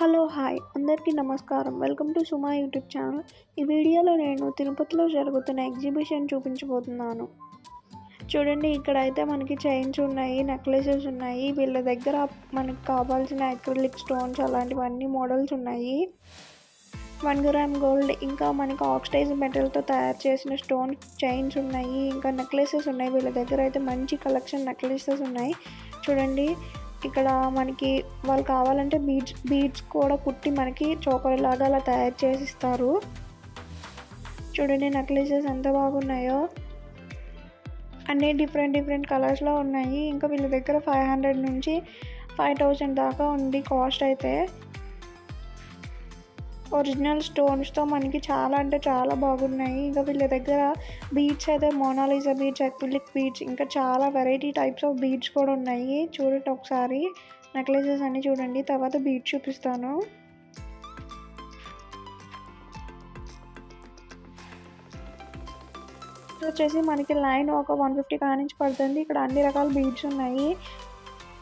Hello hi అందరికీ నమస్కారం. Welcome to Suma YouTube channel. ఈ వీడియోలో నేను తిరుపతిలో జరుగుతున్న ఎగ్జిబిషన్ చూపించబోతున్నాను. చూడండి, ఇక్కడ అయితే మనకి చైన్స్ ఉన్నాయి, నెక్లెసెస్ ఉన్నాయి. వీళ్ళ దగ్గర మనకి కావాల్సిన అక్రిలిక్ స్టోన్స్ అలాంటివన్నీ మోడల్స్ ఉన్నాయి. 1 గ్రామ్ గోల్డ్ ఇంకా మనకి ఆక్సిడైజ్ మెటల్తో తయారు చేసిన స్టోన్ చైన్స్ ఉన్నాయి, ఇంకా నెక్లెసెస్ ఉన్నాయి. వీళ్ళ దగ్గర అయితే మంచి కలెక్షన్ నెక్లెసెస్ ఉన్నాయి. చూడండి, ఇక్కడ మనకి వాళ్ళు కావాలంటే బీడ్స్ కూడా కుట్టి మనకి చోకర్లాగా అలా తయారు చేసి ఇస్తారు. చూడండి, నెక్లెసెస్ ఎంత బాగున్నాయో, అన్నీ డిఫరెంట్ కలర్స్లో ఉన్నాయి. ఇంకా వీళ్ళ దగ్గర 500 నుంచి 5000 దాకా ఉంది కాస్ట్. అయితే ఒరిజినల్ స్టోన్స్తో మనకి చాలా అంటే చాలా బాగున్నాయి. ఇంకా వీళ్ళ దగ్గర బీడ్స్ అయితే మోనాలిసా బీడ్స్, అక్రిలిక్ బీడ్స్, ఇంకా చాలా వెరైటీ టైప్స్ ఆఫ్ బీడ్స్ కూడా ఉన్నాయి. చూడండి ఒకసారి నెక్లెసెస్ అన్నీ చూడండి, తర్వాత బీడ్స్ చూపిస్తాను. వచ్చేసి మనకి లైన్ ఒక 150 కానించి పడుతుంది. ఇక్కడ అన్ని రకాల బీడ్స్ ఉన్నాయి.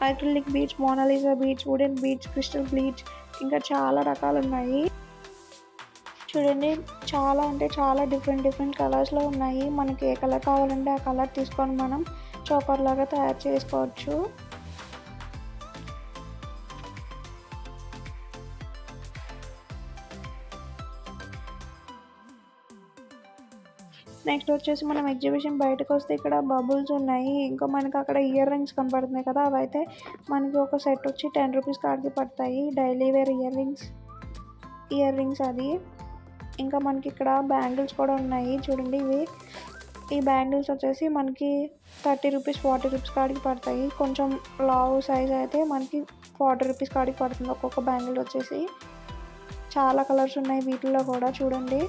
Acrylic beads, Mona Lisa beads, wooden beads, crystal beads, ఇంకా చాలా రకాలు ఉన్నాయి. చూడండి, చాలా అంటే చాలా డిఫరెంట్ కలర్స్లో ఉన్నాయి. మనకి ఏ కలర్ కావాలంటే ఆ కలర్ తీసుకొని మనం చోకర్ లాగా తయారు చేసుకోవచ్చు. నెక్స్ట్ వచ్చేసి మనం ఎగ్జిబిషన్ బయటకు వస్తే ఇక్కడ బబుల్స్ ఉన్నాయి. ఇంకా మనకి అక్కడ ఇయర్ రింగ్స్ కనపడుతున్నాయి కదా, అవైతే మనకి ఒక సెట్ వచ్చి 10 రూపీస్ కాడికి పడతాయి. డైలీ వేర్ ఇయర్ రింగ్స్ అది. ఇంకా మనకి ఇక్కడ బ్యాంగిల్స్ కూడా ఉన్నాయి. చూడండి, ఈ బ్యాంగిల్స్ వచ్చేసి మనకి 30 రూపీస్ 40 రూపీస్ కాడికి పడతాయి. కొంచెం లావు సైజ్ అయితే మనకి 40 రూపీస్ కాడికి పడుతుంది ఒక్కొక్క బ్యాంగిల్ వచ్చేసి. చాలా కలర్స్ ఉన్నాయి వీటిల్లో కూడా. చూడండి,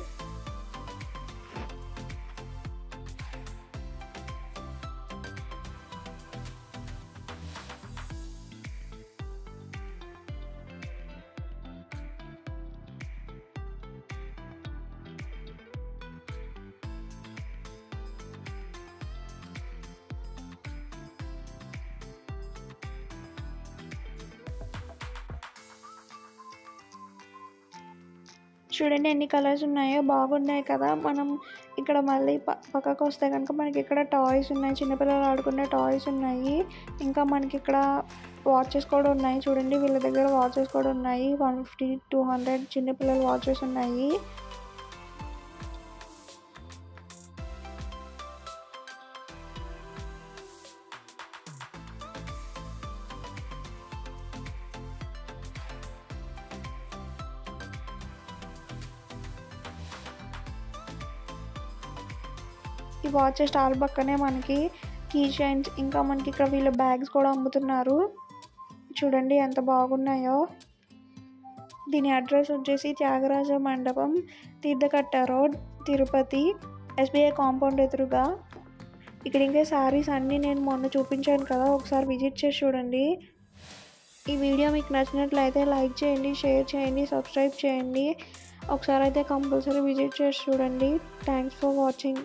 చూడండి ఎన్ని కలర్స్ ఉన్నాయో, బాగున్నాయి కదా. మనం ఇక్కడ మళ్ళీ పక్కకు వస్తే కనుక మనకి ఇక్కడ టాయ్స్ ఉన్నాయి, చిన్నపిల్లలు ఆడుకునే టాయ్స్ ఉన్నాయి. ఇంకా మనకి ఇక్కడ వాచెస్ కూడా ఉన్నాయి. చూడండి, వీళ్ళ దగ్గర వాచెస్ కూడా ఉన్నాయి. 150, 200 చిన్నపిల్లల వాచెస్ ఉన్నాయి. ఈ వాచెస్ స్టాల్ పక్కనే మనకి కీ చైన్స్, ఇంకా మనకి ఇక్కడ వీళ్ళ బ్యాగ్స్ కూడా అమ్ముతున్నారు. చూడండి ఎంత బాగున్నాయో. దీని అడ్రస్ వచ్చేసి త్యాగరాజ మండపం, తీర్థకట్ట రోడ్, తిరుపతి, SBI కాంపౌండ్ ఎదురుగా. ఇక్కడ ఇంకా శారీస్ అన్నీ నేను మొన్న చూపించాను కదా, ఒకసారి విజిట్ చేసి చూడండి. ఈ వీడియో మీకు నచ్చినట్లయితే లైక్ చేయండి, షేర్ చేయండి, సబ్స్క్రైబ్ చేయండి. ఒకసారి అయితే కంపల్సరీ విజిట్ చేసి చూడండి. Thanks for watching.